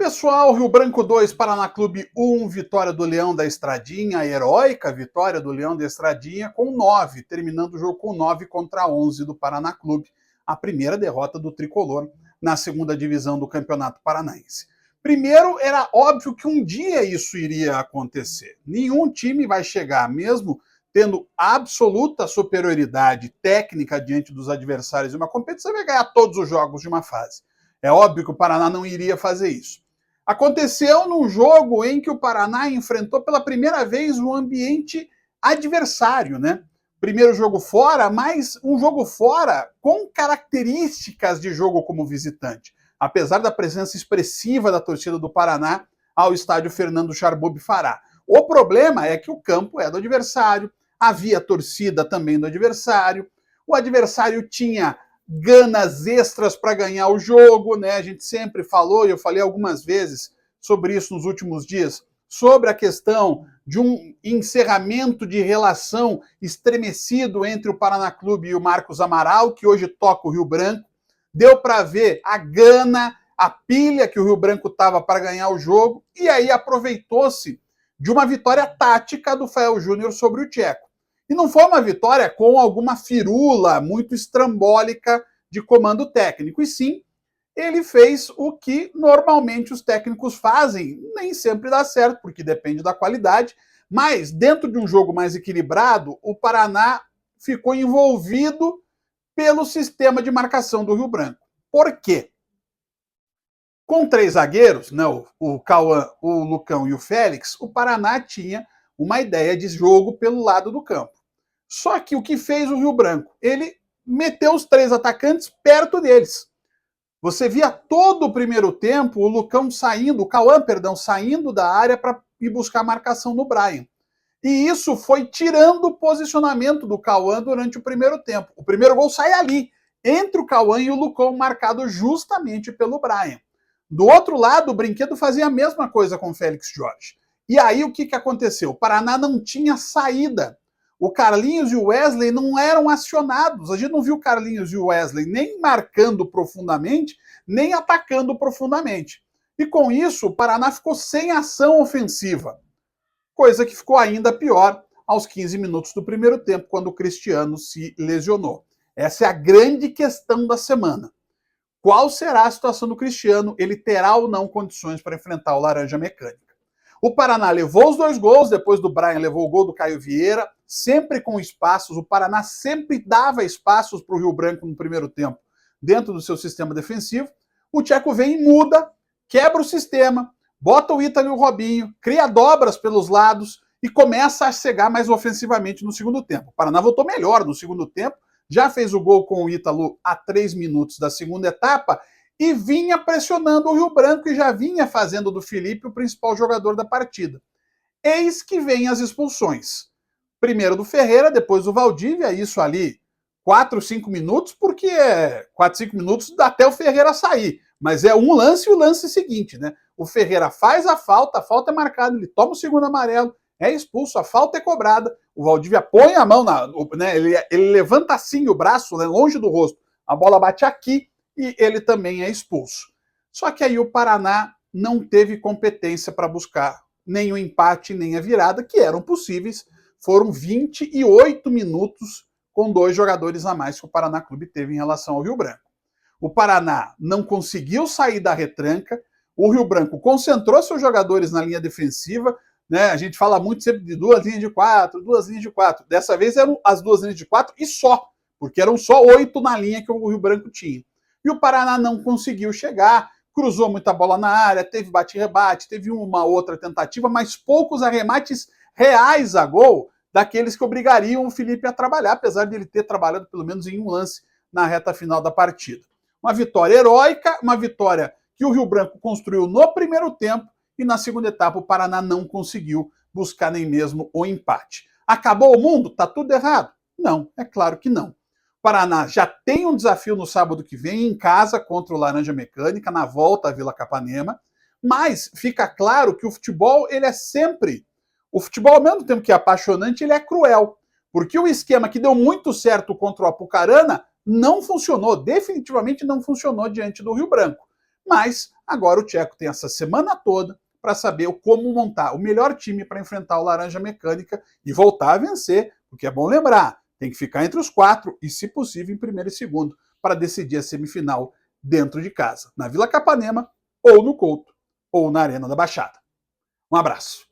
Pessoal, Rio Branco 2, Paraná Clube 1, vitória do Leão da Estradinha, a heróica vitória do Leão da Estradinha com 9, terminando o jogo com 9 contra 11 do Paraná Clube, a primeira derrota do Tricolor na segunda divisão do Campeonato Paranaense. Primeiro, era óbvio que um dia isso iria acontecer. Nenhum time vai chegar, mesmo tendo absoluta superioridade técnica diante dos adversários em uma competição, vai ganhar todos os jogos de uma fase. É óbvio que o Paraná não iria fazer isso. Aconteceu num jogo em que o Paraná enfrentou pela primeira vez um ambiente adversário, né? Primeiro jogo fora, mas um jogo fora com características de jogo como visitante. Apesar da presença expressiva da torcida do Paraná ao estádio Fernando Charbot Fará. O problema é que o campo é do adversário, havia torcida também do adversário, o adversário tinha ganas extras para ganhar o jogo, né? A gente sempre falou, e eu falei algumas vezes sobre isso nos últimos dias, sobre a questão de um encerramento de relação estremecido entre o Paraná Clube e o Marcos Amaral, que hoje toca o Rio Branco. Deu para ver a gana, a pilha que o Rio Branco estava para ganhar o jogo, e aí aproveitou-se de uma vitória tática do Fael Júnior sobre o Tcheco. E não foi uma vitória com alguma firula muito estrambólica de comando técnico, e sim, ele fez o que normalmente os técnicos fazem, nem sempre dá certo, porque depende da qualidade, mas dentro de um jogo mais equilibrado, o Paraná ficou envolvido pelo sistema de marcação do Rio Branco. Por quê? Com 3 zagueiros, né, o Cauã, o Lucão e o Félix, o Paraná tinha uma ideia de jogo pelo lado do campo. Só que o que fez o Rio Branco? Ele meteu os 3 atacantes perto deles. Você via todo o primeiro tempo o Lucão saindo, o Cauã, perdão, saindo da área para ir buscar a marcação no Brian. E isso foi tirando o posicionamento do Cauã durante o primeiro tempo. O primeiro gol sai ali, entre o Cauã e o Lucão, marcado justamente pelo Brian. Do outro lado, o Brinquedo fazia a mesma coisa com o Félix Jorge. E aí o que aconteceu? O Paraná não tinha saída. O Carlinhos e o Wesley não eram acionados. A gente não viu o Carlinhos e o Wesley nem marcando profundamente, nem atacando profundamente. E com isso, o Paraná ficou sem ação ofensiva. Coisa que ficou ainda pior aos 15 minutos do primeiro tempo, quando o Cristiano se lesionou. Essa é a grande questão da semana. Qual será a situação do Cristiano? Ele terá ou não condições para enfrentar o Laranja Mecânica? O Paraná levou os 2 gols, depois do Brian levou o gol do Caio Vieira, sempre com espaços. O Paraná sempre dava espaços para o Rio Branco no primeiro tempo, dentro do seu sistema defensivo. O Tcheco vem e muda, quebra o sistema, bota o Ítalo e o Robinho, cria dobras pelos lados e começa a cegar mais ofensivamente no segundo tempo. O Paraná voltou melhor no segundo tempo, já fez o gol com o Ítalo a 3 minutos da segunda etapa e vinha pressionando o Rio Branco e já vinha fazendo do Felipe o principal jogador da partida. Eis que vem as expulsões. Primeiro do Ferreira, depois do Valdívia, isso ali 4, 5 minutos, porque 4, 5 minutos dá até o Ferreira sair. Mas é um lance e o lance seguinte, né? O Ferreira faz a falta é marcada, ele toma o segundo amarelo, é expulso, a falta é cobrada, o Valdívia põe a mão, né, ele levanta assim o braço, né, longe do rosto, a bola bate aqui e ele também é expulso. Só que aí o Paraná não teve competência para buscar nem o empate, nem a virada, que eram possíveis. Foram 28 minutos com 2 jogadores a mais que o Paraná Clube teve em relação ao Rio Branco. O Paraná não conseguiu sair da retranca, o Rio Branco concentrou seus jogadores na linha defensiva, né? A gente fala muito sempre de 2 linhas de 4, 2 linhas de 4. Dessa vez eram as 2 linhas de 4 e só, porque eram só 8 na linha que o Rio Branco tinha. E o Paraná não conseguiu chegar, cruzou muita bola na área, teve bate-rebate, teve uma outra tentativa, mas poucos arremates reais a gol daqueles que obrigariam o Felipe a trabalhar, apesar de ele ter trabalhado pelo menos em um lance na reta final da partida. Uma vitória heróica, uma vitória que o Rio Branco construiu no primeiro tempo e na segunda etapa o Paraná não conseguiu buscar nem mesmo o empate. Acabou o mundo? Tá tudo errado? Não, é claro que não. O Paraná já tem um desafio no sábado que vem, em casa, contra o Laranja Mecânica, na volta à Vila Capanema, mas fica claro que o futebol, ele é sempre... O futebol, ao mesmo tempo que é apaixonante, ele é cruel, porque o esquema que deu muito certo contra o Apucarana não funcionou, definitivamente não funcionou diante do Rio Branco. Mas agora o Tcheco tem essa semana toda para saber como montar o melhor time para enfrentar o Laranja Mecânica e voltar a vencer, porque é bom lembrar, tem que ficar entre os 4 e, se possível, em primeiro e segundo, para decidir a semifinal dentro de casa, na Vila Capanema, ou no Couto, ou na Arena da Baixada. Um abraço.